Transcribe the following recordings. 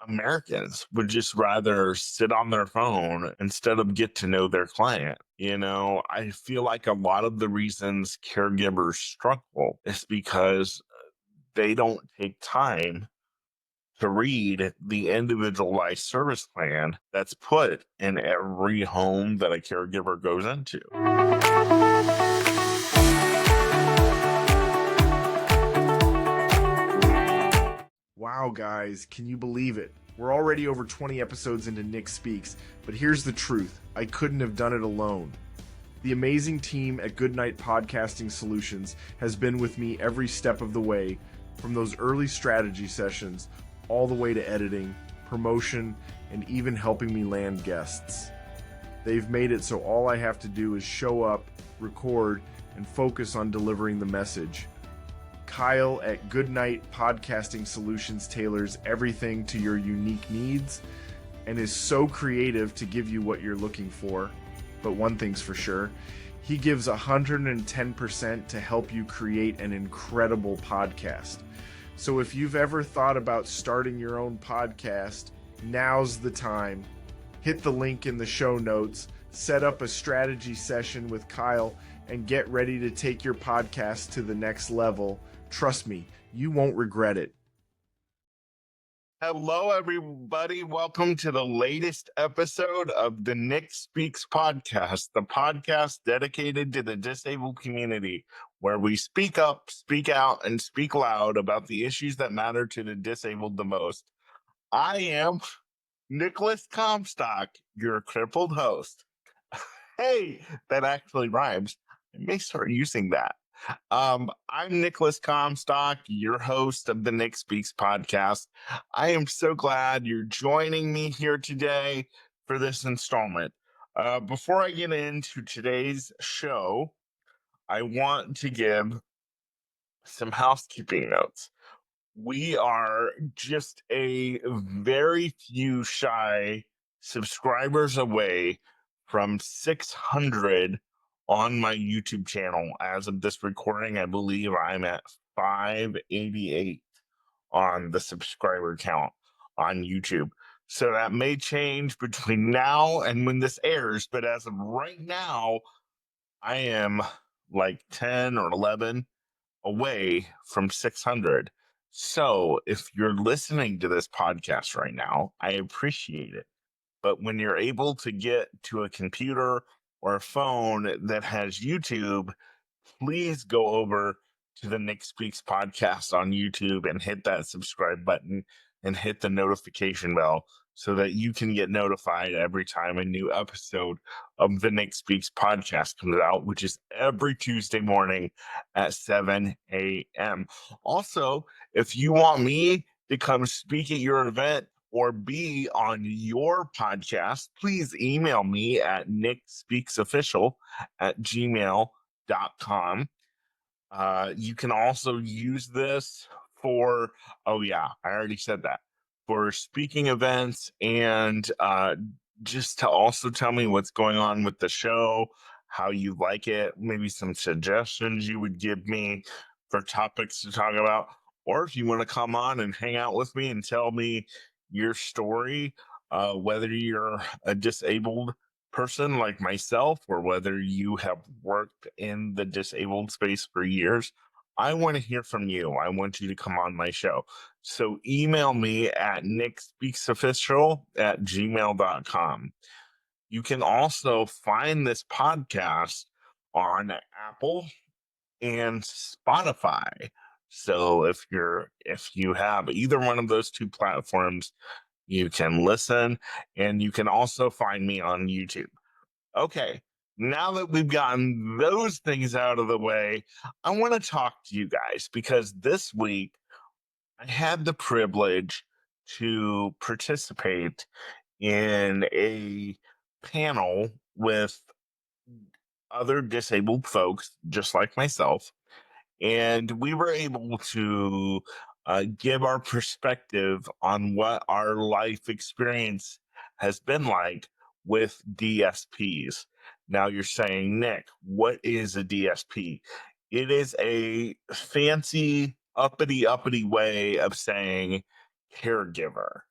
Americans would just rather sit on their phone instead of get to know their client. I feel like a lot of the reasons caregivers struggle is because they don't take time to read the individualized service plan that's put in every home that a caregiver goes into. Wow, guys, can you believe it? We're already over 20 episodes into Nick Speaks, but here's the truth. I couldn't have done it alone. The amazing team at Goodnight Podcasting Solutions has been with me every step of the way, from those early strategy sessions all the way to editing, promotion, and even helping me land guests. They've made it so all I have to do is show up, record, and focus on delivering the message. Kyle at Goodnight Podcasting Solutions tailors everything to your unique needs and is so creative to give you what you're looking for. But one thing's for sure, he gives 110% to help you create an incredible podcast. So if you've ever thought about starting your own podcast, now's the time. Hit the link in the show notes, set up a strategy session with Kyle, and get ready to take your podcast to the next level. Trust me, you won't regret it. Hello, everybody. Welcome to the latest episode of the Nick Speaks podcast, the podcast dedicated to the disabled community, where we speak up, speak out, and speak loud about the issues that matter to the disabled the most. I am Nicolas Comstock, your crippled host. Hey, that actually rhymes. I may start using that. I'm Nicolas Comstock, your host of the Nick Speaks podcast. I am so glad you're joining me here today for this installment. Before I get into today's show, I want to give some housekeeping notes. We are just a very few shy subscribers away from 600 on my YouTube channel. As of this recording, I believe I'm at 588 on the subscriber count on YouTube. So that may change between now and when this airs, but as of right now, I am like 10 or 11 away from 600. So if you're listening to this podcast right now, I appreciate it. But when you're able to get to a computer or a phone that has YouTube, please go over to the Nick Speaks podcast on YouTube and hit that subscribe button and hit the notification bell so that you can get notified every time a new episode of the Nick Speaks podcast comes out, which is every Tuesday morning at 7 a.m. Also, if you want me to come speak at your event or be on your podcast, please email me at nickspeaksofficial@gmail.com. You can also use this for, oh yeah, I already said that, for speaking events and just to also tell me what's going on with the show, how you like it, maybe some suggestions you would give me for topics to talk about, or if you want to come on and hang out with me and tell me your story, whether you're a disabled person like myself or whether you have worked in the disabled space for years. I want to hear from you. I want you to come on my show. So email me at nickspeaksofficial@gmail.com. You can also find this podcast on Apple and Spotify. So if you have either one of those two platforms, you can listen, and you can also find me on YouTube. Okay, now that we've gotten those things out of the way, I want to talk to you guys because this week I had the privilege to participate in a panel with other disabled folks just like myself. And we were able to give our perspective on what our life experience has been like with DSPs. Now you're saying, Nick, what is a DSP? It is a fancy uppity way of saying caregiver.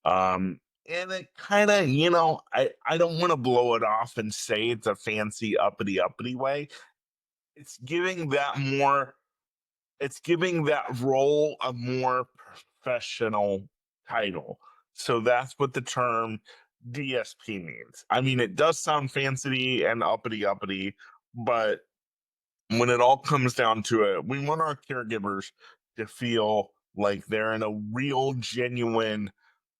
And it kind of, I don't want to blow it off and say it's a fancy uppity way. It's giving that more, it's giving that role a more professional title. So that's what the term DSP means. I mean, it does sound fancy and uppity, but when it all comes down to it, we want our caregivers to feel like they're in a real, genuine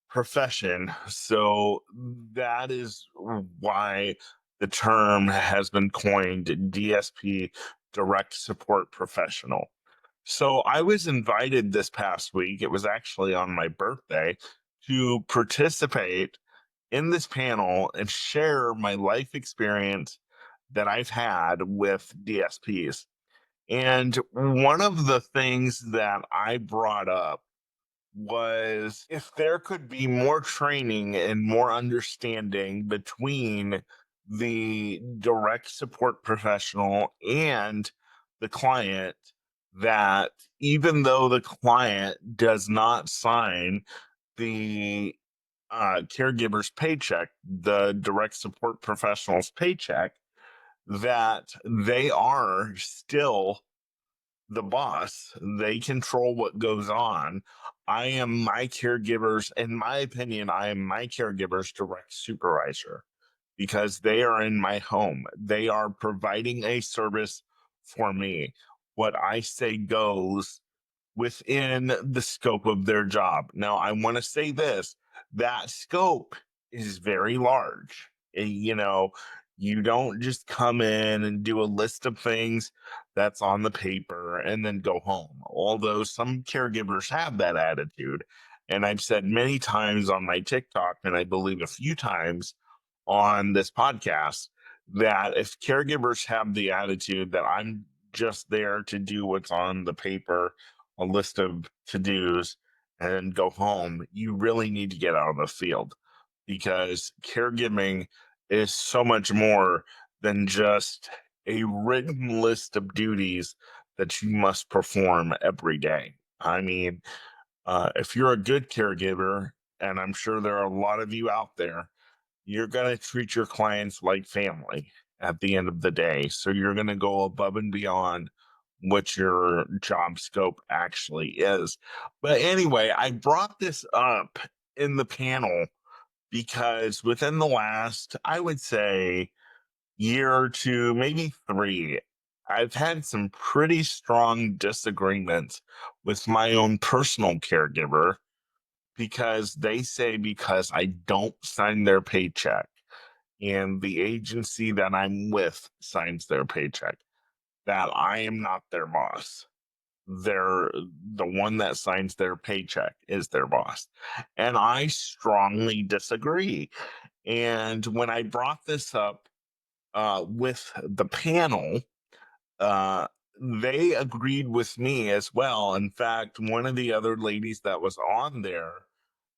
profession. So that is why the term has been coined DSP, direct support professional. So I was invited this past week, it was actually on my birthday, to participate in this panel and share my life experience that I've had with DSPs. And one of the things that I brought up was if there could be more training and more understanding between the direct support professional and the client, that even though the client does not sign the caregiver's paycheck, the direct support professional's paycheck, that they are still the boss. They control what goes on. I am my caregiver's, in my opinion, I am my caregiver's direct supervisor because they are in my home. They are providing a service for me. What I say goes within the scope of their job. Now, I want to say this, that scope is very large. You don't just come in and do a list of things that's on the paper and then go home. Although some caregivers have that attitude. And I've said many times on my TikTok, and I believe a few times on this podcast, that if caregivers have the attitude that I'm just there to do what's on the paper, a list of to-dos, and go home, you really need to get out of the field, because caregiving is so much more than just a written list of duties that you must perform every day. I mean, if you're a good caregiver, and I'm sure there are a lot of you out there, you're going to treat your clients like family at the end of the day. So you're going to go above and beyond what your job scope actually is. But anyway, I brought this up in the panel because within the last, I would say, year or two, maybe three, I've had some pretty strong disagreements with my own personal caregiver because they say because I don't sign their paycheck and the agency that I'm with signs their paycheck, that I am not their boss. They're the one that signs their paycheck is their boss. And I strongly disagree. And when I brought this up with the panel, uh, they agreed with me as well. In fact, one of the other ladies that was on there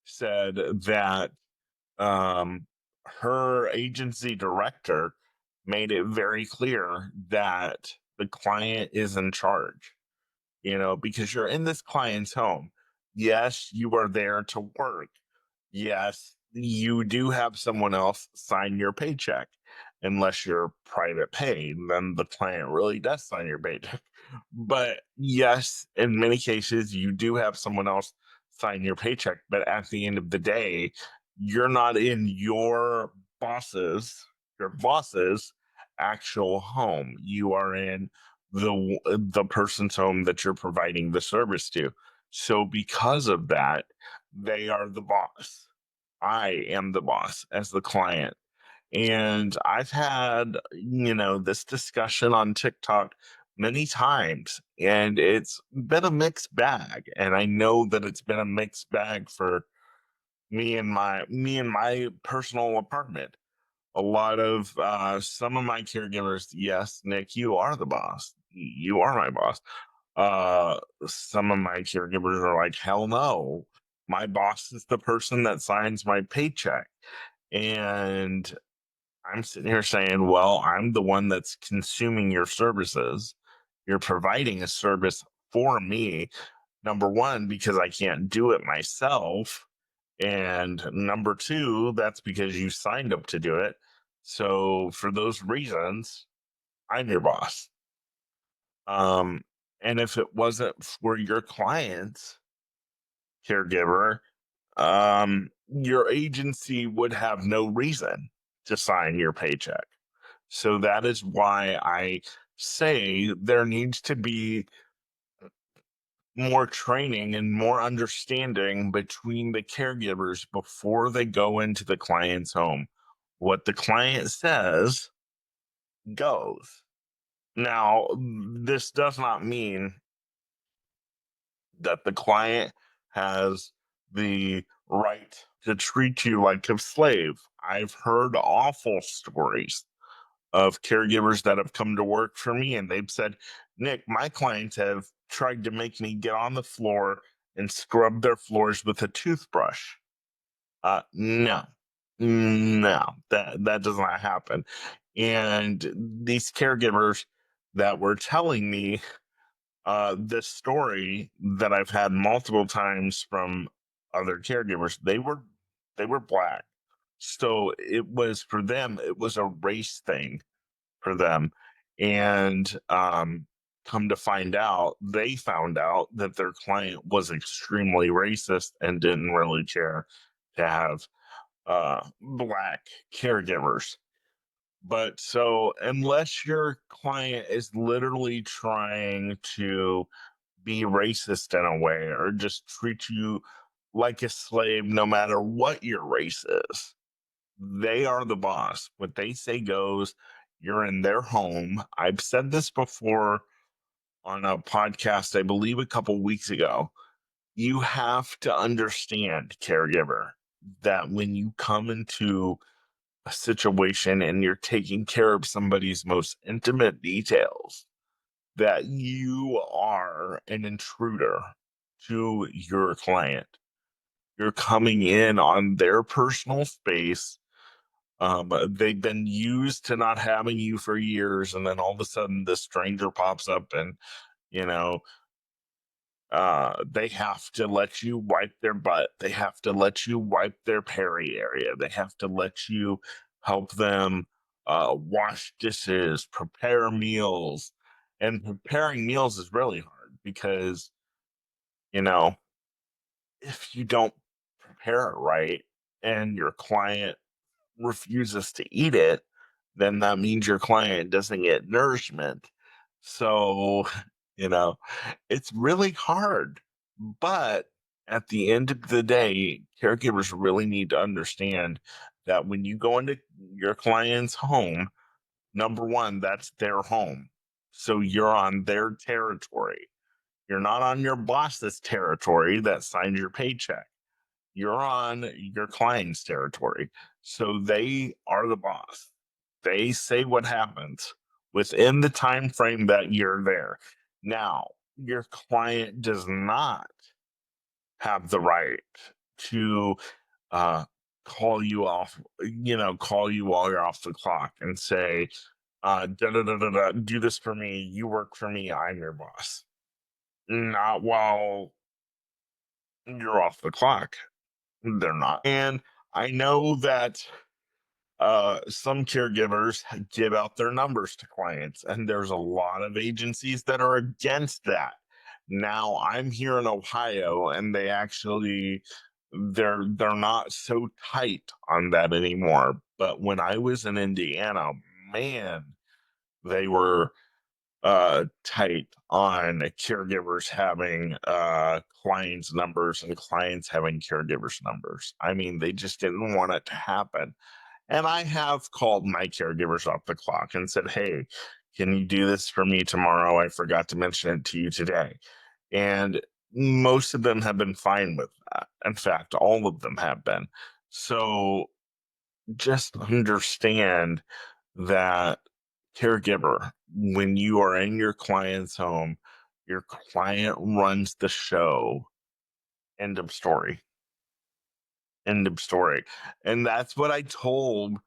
said that um, her agency director made it very clear that the client is in charge, because you're in this client's home. Yes, you are there to work. Yes, you do have someone else sign your paycheck. Unless you're private paid, then the client really does sign your paycheck. But yes, in many cases, you do have someone else sign your paycheck. But at the end of the day, you're not in your boss's actual home. You are in the person's home that you're providing the service to. So because of that, they are the boss. I am the boss as the client. And I've had, this discussion on TikTok many times, and it's been a mixed bag. And I know that it's been a mixed bag for me and my personal apartment. A lot of some of my caregivers, yes, Nick, you are the boss. You are my boss. Some of my caregivers are like, hell no. My boss is the person that signs my paycheck. And I'm sitting here saying, well, I'm the one that's consuming your services. You're providing a service for me. Number one, because I can't do it myself. And number two, that's because you signed up to do it. So for those reasons, I'm your boss. And if it wasn't for your client's caregiver, your agency would have no reason to sign your paycheck. So that is why I say there needs to be more training and more understanding between the caregivers before they go into the client's home. What the client says goes. Now, this does not mean that the client has the right to treat you like a slave. I've heard awful stories of caregivers that have come to work for me and they've said, Nick, my clients have tried to make me get on the floor and scrub their floors with a toothbrush. No, that does not happen. And these caregivers that were telling me this story that I've had multiple times from other caregivers, they were black. So it was for them, it was a race thing for them. And come to find out, they found out that their client was extremely racist and didn't really care to have black caregivers. But so unless your client is literally trying to be racist in a way or just treat you like a slave no matter what your race is, they are the boss. What they say goes. You're in their home. I've said this before on a podcast, I believe a couple weeks ago. You have to understand, caregiver, that when you come into a situation and you're taking care of somebody's most intimate details, that you are an intruder to your client. You're coming in on their personal space. They've been used to not having you for years, and then all of a sudden this stranger pops up and, you know, they have to let you wipe their butt. They have to let you wipe their peri area. They have to let you help them wash dishes, prepare meals. And preparing meals is really hard because, you know, if you don't prepare it right and your client refuses to eat it, then that means your client doesn't get nourishment. So, you know, it's really hard. But at the end of the day, caregivers really need to understand that when you go into your client's home, number one, that's their home. So you're on their territory. You're not on your boss's territory that signed your paycheck. You're on your client's territory. So they are the boss. They say what happens within the time frame that you're there. Now, your client does not have the right to uh, call you off, call you while you're off the clock and say, da, da, da, da, da, do this for me. You work for me. I'm your boss. Not while you're off the clock. They're not. And I know that some caregivers give out their numbers to clients, and there's a lot of agencies that are against that. Now, I'm here in Ohio, and they're not so tight on that anymore. But when I was in Indiana, man, they were tight on caregivers having clients' numbers and clients having caregivers' numbers. I mean, they just didn't want it to happen. And I have called my caregivers off the clock and said, hey, can you do this for me tomorrow? I forgot to mention it to you today. And most of them have been fine with that. In fact, all of them have been. So just understand that, caregiver, when you are in your client's home, your client runs the show. End of story. End of story. And that's what I told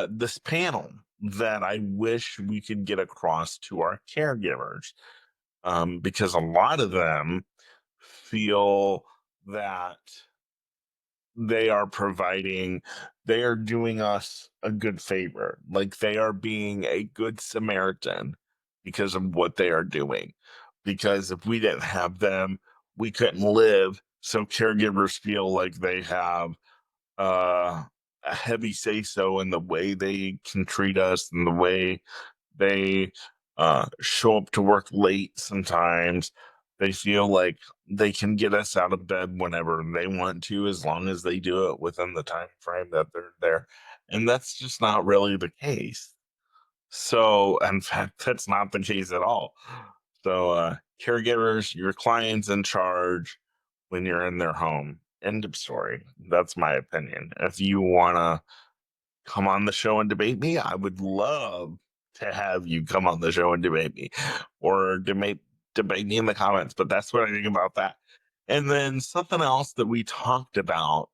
this panel that I wish we could get across to our caregivers, because a lot of them feel that they are providing, they are doing us a good favor. Like they are being a good Samaritan because of what they are doing. Because if we didn't have them, we couldn't live. So caregivers feel like they have a heavy say so in the way they can treat us and the way they show up to work late sometimes. They feel like they can get us out of bed whenever they want to, as long as they do it within the time frame that they're there. And that's just not really the case. So, in fact, that's not the case at all. So, caregivers, your client's in charge when you're in their home. End of story. That's my opinion. If you want to come on the show and debate me, I would love to have you come on the show and debate me or debate me in the comments. But that's what I think about that. And then something else that we talked about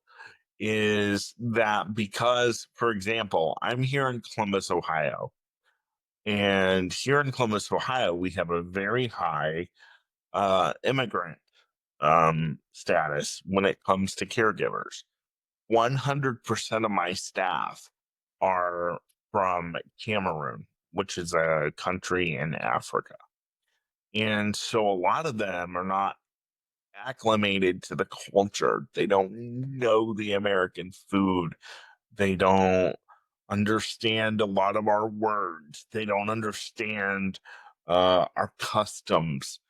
is that because, for example, I'm here in Columbus, Ohio, and here in Columbus, Ohio, we have a very high immigrant status when it comes to caregivers. 100% of my staff are from Cameroon, which is a country in Africa. And so a lot of them are not acclimated to the culture. They don't know the American food. They don't understand a lot of our words. They don't understand our customs.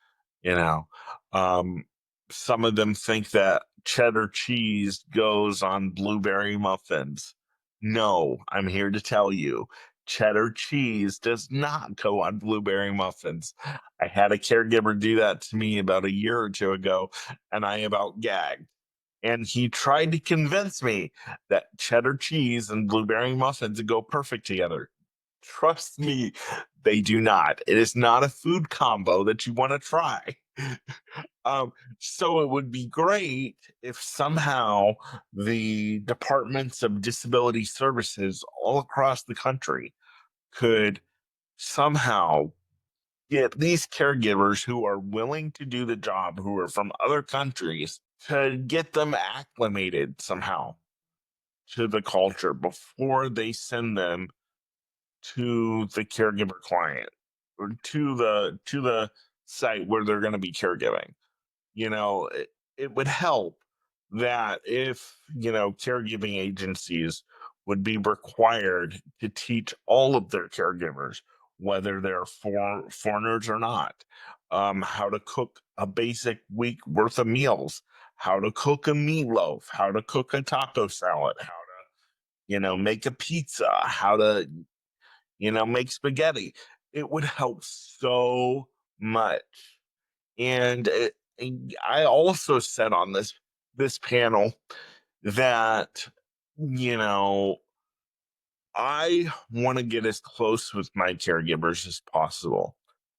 You know, um, some of them think that cheddar cheese goes on blueberry muffins. No, I'm here to tell you, cheddar cheese does not go on blueberry muffins. I had a caregiver do that to me about a year or two ago, and I about gagged. And he tried to convince me that cheddar cheese and blueberry muffins go perfect together. Trust me, they do not. It is not a food combo that you want to try. So it would be great if somehow the departments of disability services all across the country could somehow get these caregivers who are willing to do the job, who are from other countries, to get them acclimated somehow to the culture before they send them to the caregiver client or to the site where they're going to be caregiving. It would help that if caregiving agencies would be required to teach all of their caregivers, whether they're foreigners or not, how to cook a basic week worth of meals, how to cook a meatloaf, how to cook a taco salad, how to make a pizza, how to make spaghetti. It would help so much. And I also said on this panel that you know I want to get as close with my caregivers as possible.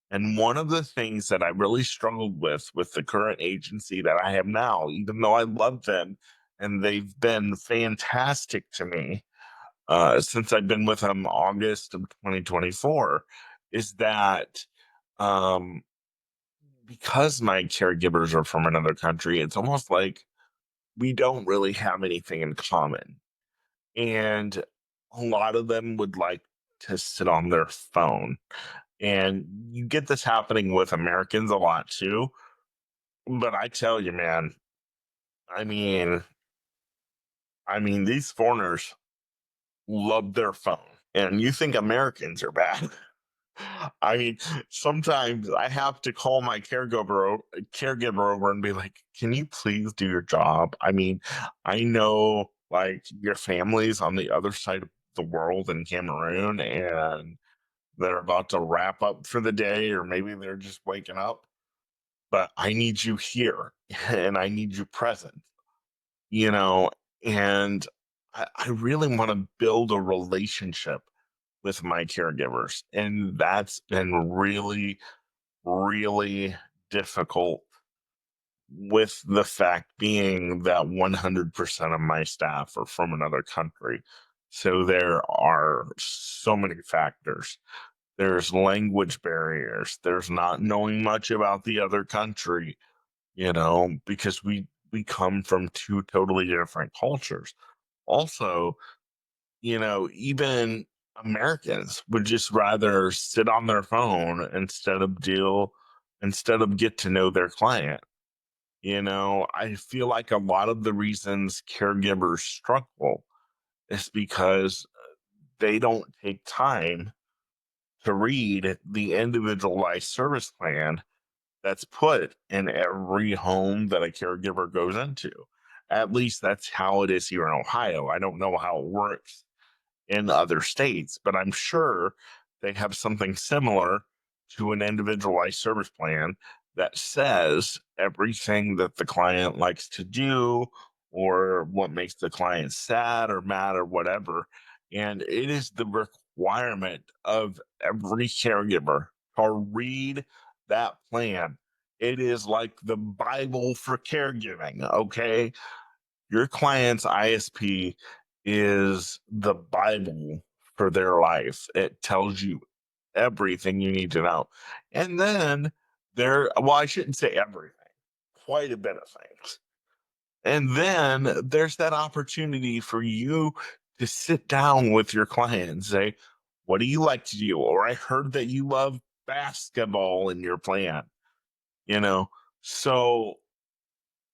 And one of the things that I really struggled with the current agency that I have now, even though I love them and they've been fantastic to me, since I've been with them August of 2024, is that um, because my caregivers are from another country, it's almost like we don't really have anything in common. And a lot of them would like to sit on their phone. And you get this happening with Americans a lot too. But I tell you, man, I mean, these foreigners love their phone. And you think Americans are bad. I mean, sometimes I have to call my caregiver over and be like, "Can you please do your job?" I mean, I know like your family's on the other side of the world in Cameroon and they're about to wrap up for the day, or maybe they're just waking up, but I need you here and I need you present, you know, and I really want to build a relationship with my caregivers. And that's been really, really difficult, with the fact being that 100% of my staff are from another country. So there are so many factors. There's language barriers, there's not knowing much about the other country. because we come from two totally different cultures. Also, even Americans would just rather sit on their phone instead of get to know their client. I feel like a lot of the reasons caregivers struggle is because they don't take time to read the individualized service plan that's put in every home that a caregiver goes into. At least that's how it is here in Ohio. I don't know how it works in other states, but I'm sure they have something similar to an individualized service plan that says everything that the client likes to do or what makes the client sad or mad or whatever. And it is the requirement of every caregiver to read that plan. It is like the Bible for caregiving, okay? Your client's ISP is the Bible for their life. It tells you everything you need to know. And then well, I shouldn't say everything, quite a bit of things. And then there's that opportunity for you to sit down with your client and say, what do you like to do? Or I heard that you love basketball in your plan, you know? So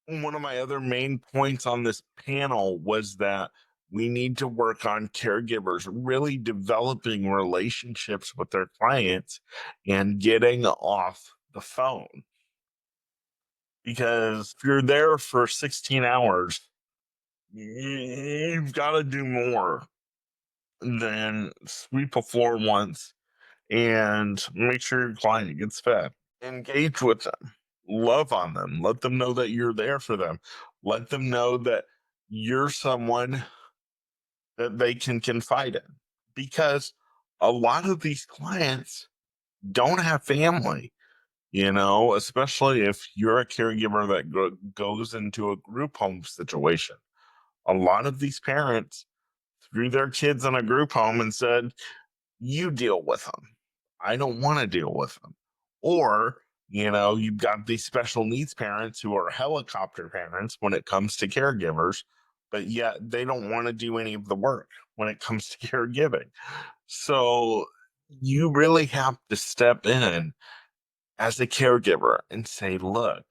one of my other main points on this panel was that we need to work on caregivers really developing relationships with their clients and getting off the phone. Because if you're there for 16 hours, you've got to do more than sweep a floor once and make sure your client gets fed. Engage with them, love on them, let them know that you're there for them, let them know that you're someone that they can confide in. Because a lot of these clients don't have family, especially if you're a caregiver that goes into a group home situation. A lot of these parents threw their kids in a group home and said, you deal with them. I don't want to deal with them. Or, you've got these special needs parents who are helicopter parents when it comes to caregivers, but yet they don't want to do any of the work when it comes to caregiving. So you really have to step in as a caregiver and say, look,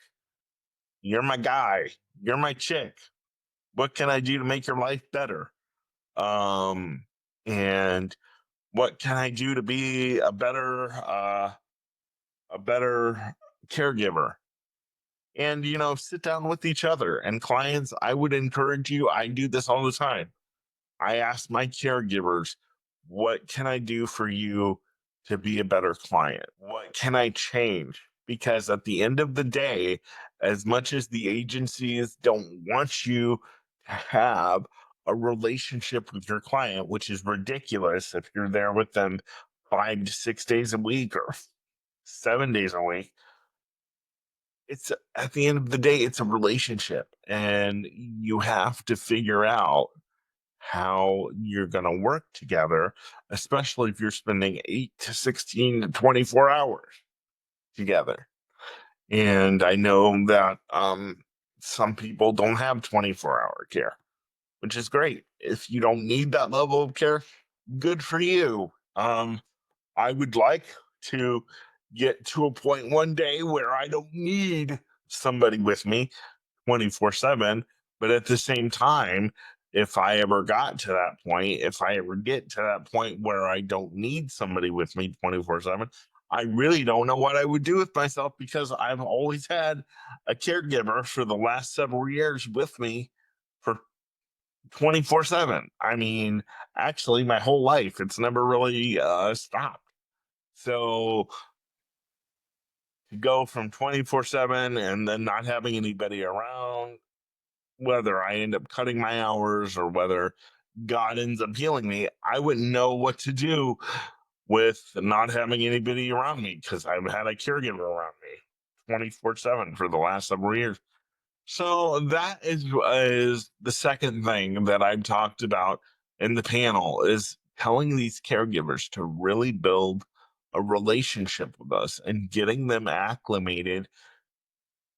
you're my guy, you're my chick. What can I do to make your life better? And what can I do to be a better caregiver? And sit down with each other. And clients, I would encourage you, I do this all the time. I ask my caregivers, what can I do for you to be a better client? What can I change? Because at the end of the day, as much as the agencies don't want you to have a relationship with your client, which is ridiculous if you're there with them 5 to 6 days a week or 7 days a week, it's at the end of the day, it's a relationship and you have to figure out how you're going to work together, especially if you're spending 8 to 16 to 24 hours together. And I know that some people don't have 24-hour care, which is great. If you don't need that level of care, good for you. I would like to get to a point one day where I don't need somebody with me 24/7. But at the same time, if I ever got to that point, if I ever get to that point where I don't need somebody with me 24/7, I really don't know what I would do with myself because I've always had a caregiver for the last several years with me for 24/7. I mean, actually, my whole life, it's never really stopped. So to go from 24/7 and then not having anybody around, whether I end up cutting my hours or whether God ends up healing me, I wouldn't know what to do with not having anybody around me because I've had a caregiver around me 24/7 for the last several years. So that is the second thing that I've talked about in the panel is telling these caregivers to really build a relationship with us and getting them acclimated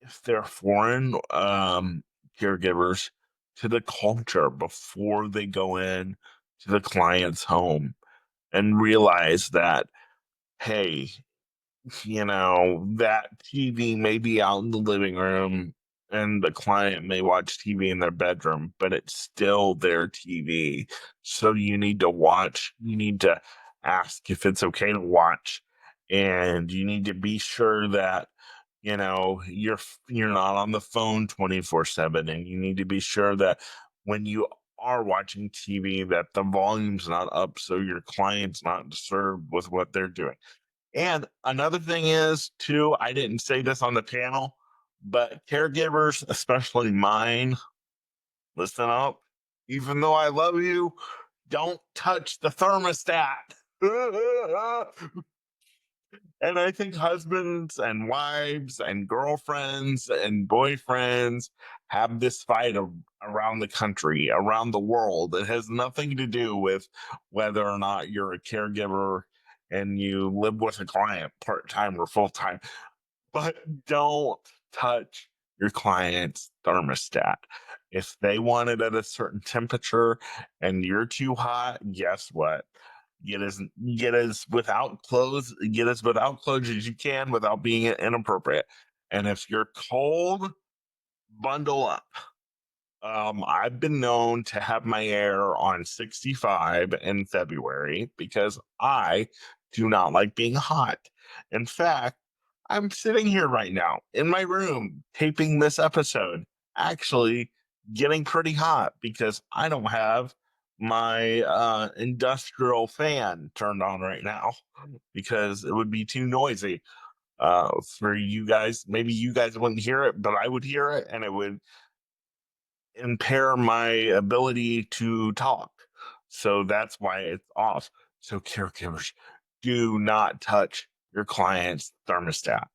if they're foreign caregivers, to the culture before they go in to the client's home and realize that, hey, that TV may be out in the living room and the client may watch TV in their bedroom, but it's still their TV. So you need to ask if it's okay to watch. And you need to be sure that, you're not on the phone 24/7. And you need to be sure that when you are watching TV that the volume's not up so your client's not disturbed with what they're doing. And another thing is, too, I didn't say this on the panel, but caregivers, especially mine, listen up. Even though I love you, don't touch the thermostat. And I think husbands and wives and girlfriends and boyfriends have this fight around the country, around the world. It has nothing to do with whether or not you're a caregiver and you live with a client part time or full time. But don't touch your client's thermostat. If they want it at a certain temperature and you're too hot, guess what? Get as without clothes as you can without being inappropriate. And if you're cold, bundle up. I've been known to have my air on 65 in February because I do not like being hot. In fact, I'm sitting here right now in my room taping this episode, actually getting pretty hot because I don't have my industrial fan turned on right now because it would be too noisy for you guys. Maybe you guys wouldn't hear it, but I would hear it and it would impair my ability to talk. So that's why it's off. So caregivers, do not touch your client's thermostat.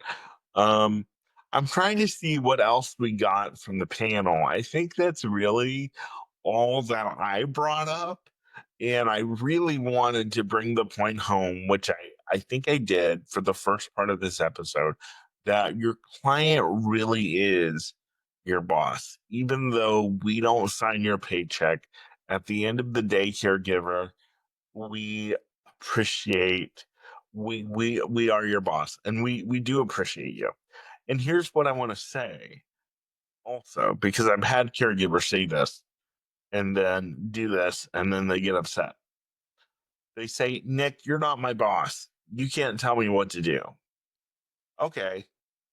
Um, I'm trying to see what else we got from the panel. I think that's really all that I brought up. And I really wanted to bring the point home, which I think I did for the first part of this episode, that your client really is your boss. Even though we don't sign your paycheck, at the end of the day, caregiver, we appreciate we are your boss and we do appreciate you. And here's what I want to say also, because I've had caregivers say this and then do this and then they get upset. They say, Nick, you're not my boss. You can't tell me what to do. Okay.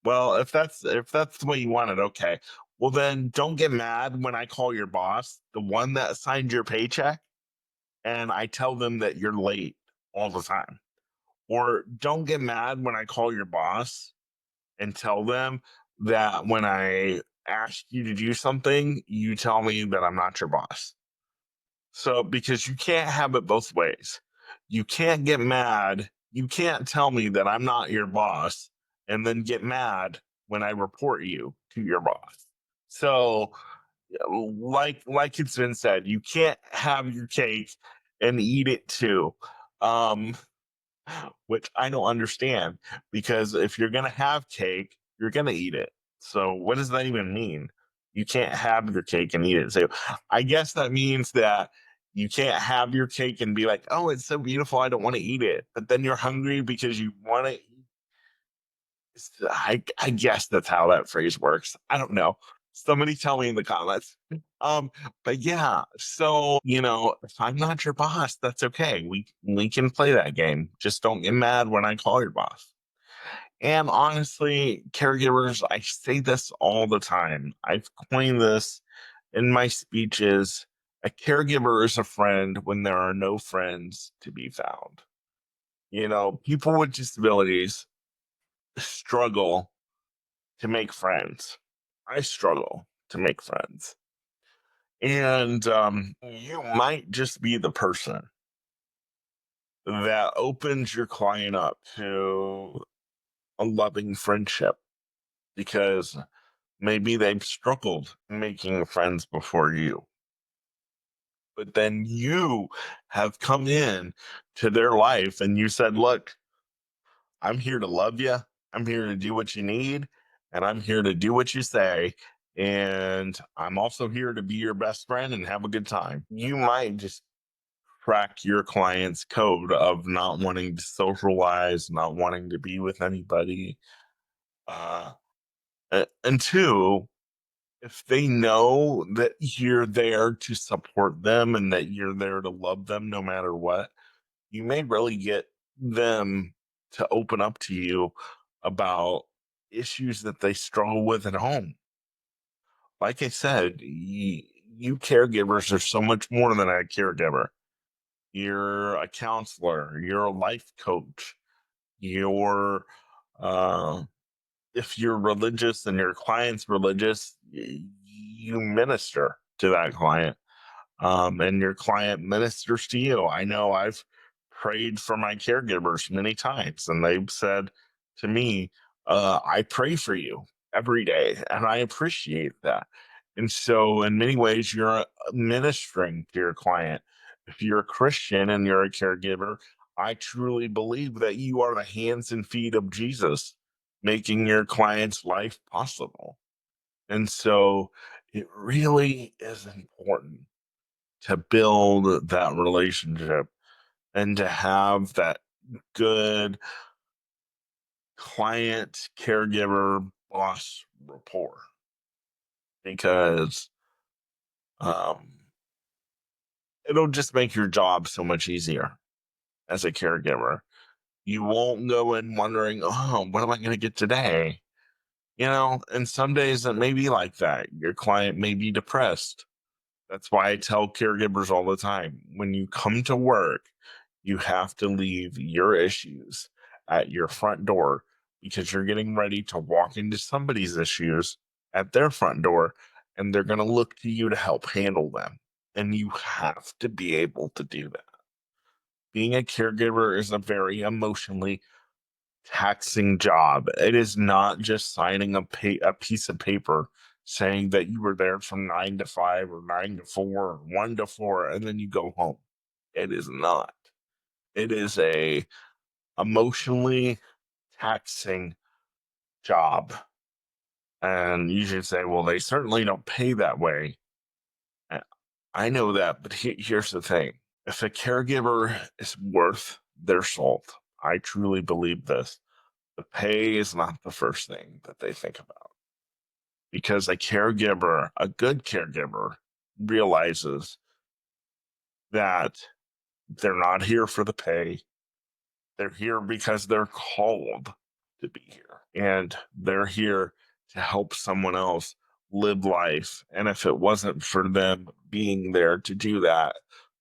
Well, if that's the way you want it, okay. Well, then don't get mad when I call your boss, the one that signed your paycheck, and I tell them that you're late all the time. Or don't get mad when I call your boss and tell them that when I ask you to do something, you tell me that I'm not your boss. So, because you can't have it both ways. You can't get mad. You can't tell me that I'm not your boss and then get mad when I report you to your boss. So, like it's been said, you can't have your cake and eat it too. Um, which I don't understand because if you're going to have cake, you're going to eat it. So what does that even mean? You can't have your cake and eat it. So I guess that means that you can't have your cake and be like, oh, it's so beautiful. I don't want to eat it. But then you're hungry because you want to. I guess that's how that phrase works. I don't know. Somebody tell me in the comments. Um, but yeah, so if I'm not your boss, that's okay. We can play that game. Just don't get mad when I call your boss. And honestly, caregivers, I say this all the time. I've coined this in my speeches. A caregiver is a friend when there are no friends to be found. People with disabilities struggle to make friends. I struggle to make friends. And you might just be the person that opens your client up to a loving friendship because maybe they've struggled making friends before you. But then you have come in to their life and you said, look, I'm here to love you. I'm here to do what you need. and I'm here to do what you say. And I'm also here to be your best friend and have a good time. You might just crack your client's code of not wanting to socialize, not wanting to be with anybody. Uh, and two, if they know that you're there to support them and that you're there to love them no matter what, you may really get them to open up to you about issues that they struggle with at home. Like I said, you caregivers are so much more than a caregiver. You're a counselor, you're a life coach, you're, uh, if you're religious and your client's religious, you minister to that client, and your client ministers to you. I know I've prayed for my caregivers many times, and they've said to me, I pray for you every day, and I appreciate that. And so, in many ways, you're ministering to your client. If you're a Christian and you're a caregiver, I truly believe that you are the hands and feet of Jesus, making your client's life possible. And so, it really is important to build that relationship and to have that good client caregiver boss rapport, because um, it'll just make your job so much easier as a caregiver. You won't go in wondering, oh, what am I going to get today? And some days it may be like that. Your client may be depressed. That's why I tell caregivers all the time, when you come to work, you have to leave your issues at your front door, because you're getting ready to walk into somebody's issues at their front door, and they're going to look to you to help handle them. And you have to be able to do that. Being a caregiver is a very emotionally taxing job. It is not just signing a piece of paper saying that you were there from 9 to 5 or 9 to 4 or 1 to 4 and then you go home. It is not. It is a emotionally taxing job. And you should say, well, they certainly don't pay that way. Uh, I know that, but here's the thing. If a caregiver is worth their salt, I truly believe this, the pay is not the first thing that they think about, because a good caregiver, realizes that they're not here for the pay. They're here because they're called to be here, and they're here to help someone else live life. And if it wasn't for them being there to do that,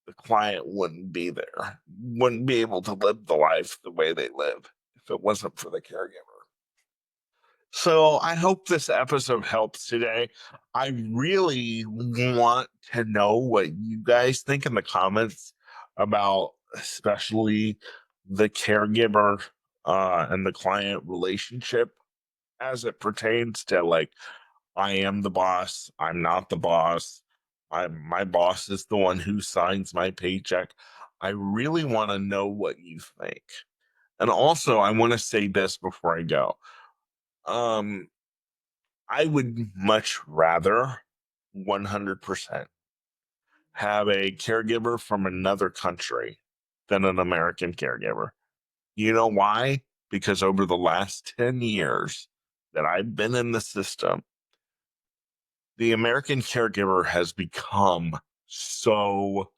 the client wouldn't be there, wouldn't be able to live the life the way they live if it wasn't for the caregiver. So I hope this episode helps today. I really want to know what you guys think in the comments about, especially the caregiver and the client relationship, as it pertains to, like, I am the boss, I'm not the boss. My boss is the one who signs my paycheck. I really want to know what you think. And also, I want to say this before I go. Um, I would much rather 100% have a caregiver from another country than an American caregiver. You know why? Because over the last 10 years that I've been in the system, the American caregiver has become so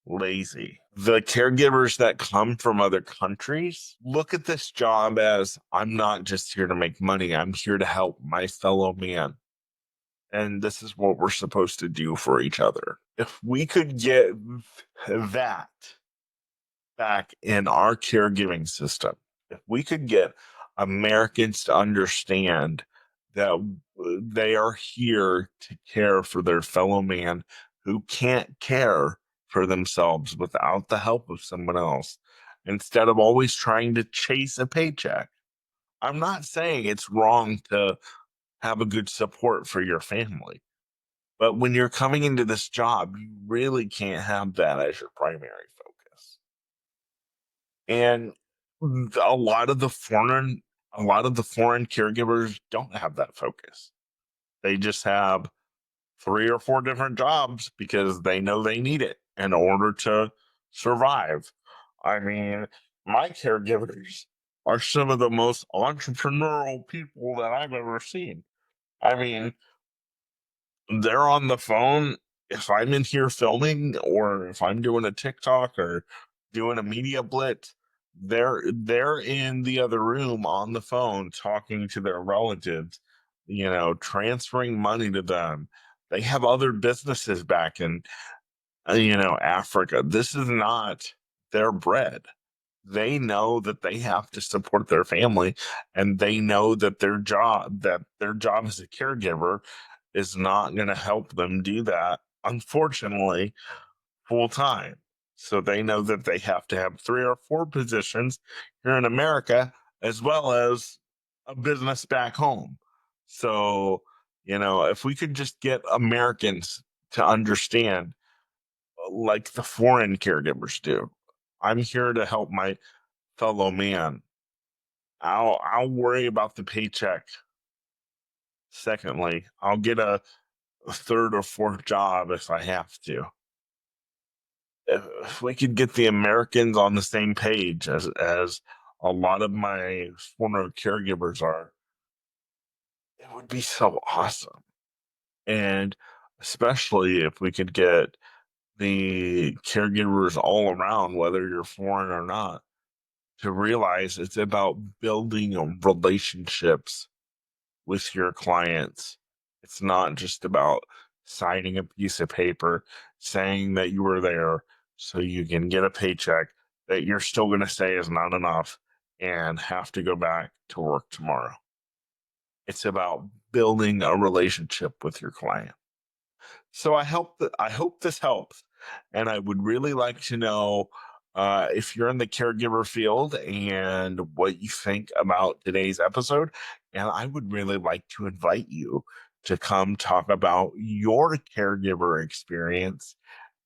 lazy. The caregivers that come from other countries look at this job as, I'm not just here to make money, I'm here to help my fellow man. And this is what we're supposed to do for each other. If we could get that back in our caregiving system, if we could get Americans to understand that they are here to care for their fellow man who can't care for themselves without the help of someone else, instead of always trying to chase a paycheck. I'm not saying it's wrong to have a good support for your family, but when you're coming into this job, you really can't have that as your primary focus. And a lot of the foreign A lot of the foreign caregivers don't have that focus. They just have 3 or 4 different jobs because they know they need it in order to survive. I mean, my caregivers are some of the most entrepreneurial people that I've ever seen. I mean, they're on the phone. If I'm in here filming or if I'm doing a TikTok or doing a media blitz, they're in the other room on the phone talking to their relatives, transferring money to them. They have other businesses back in Africa. This is not their bread. They know that they have to support their family, and they know that their job as a caregiver is not going to help them do that, unfortunately, full time. So they know that they have to have 3 or 4 positions here in America, as well as a business back home. So, if we could just get Americans to understand, like the foreign caregivers do, I'm here to help my fellow man. I'll worry about the paycheck. Secondly, I'll get a third or fourth job if I have to. If we could get the Americans on the same page as a lot of my former caregivers are, it would be so awesome. And especially if we could get the caregivers all around, whether you're foreign or not, to realize it's about building relationships with your clients. It's not just about signing a piece of paper saying that you were there so you can get a paycheck that you're still going to say is not enough and have to go back to work tomorrow. It's about building a relationship with your client. So I hope this helps, and I would really like to know if you're in the caregiver field and what you think about today's episode. And I would really like to invite you to come talk about your caregiver experience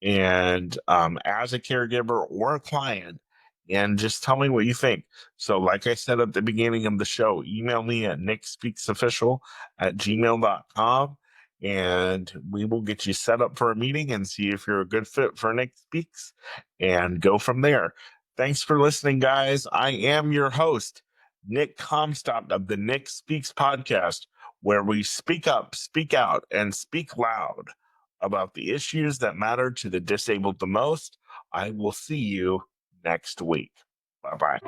and as a caregiver or a client, and just tell me what you think. So, like I said at the beginning of the show, email me at nickspeaksofficial@gmail.com, and we will get you set up for a meeting and see if you're a good fit for Nick Speaks and go from there. Thanks for listening, guys. I am your host, Nick Comstock of the Nick Speaks podcast, where we speak up, speak out, and speak loud about the issues that matter to the disabled the most. I will see you next week. Bye bye.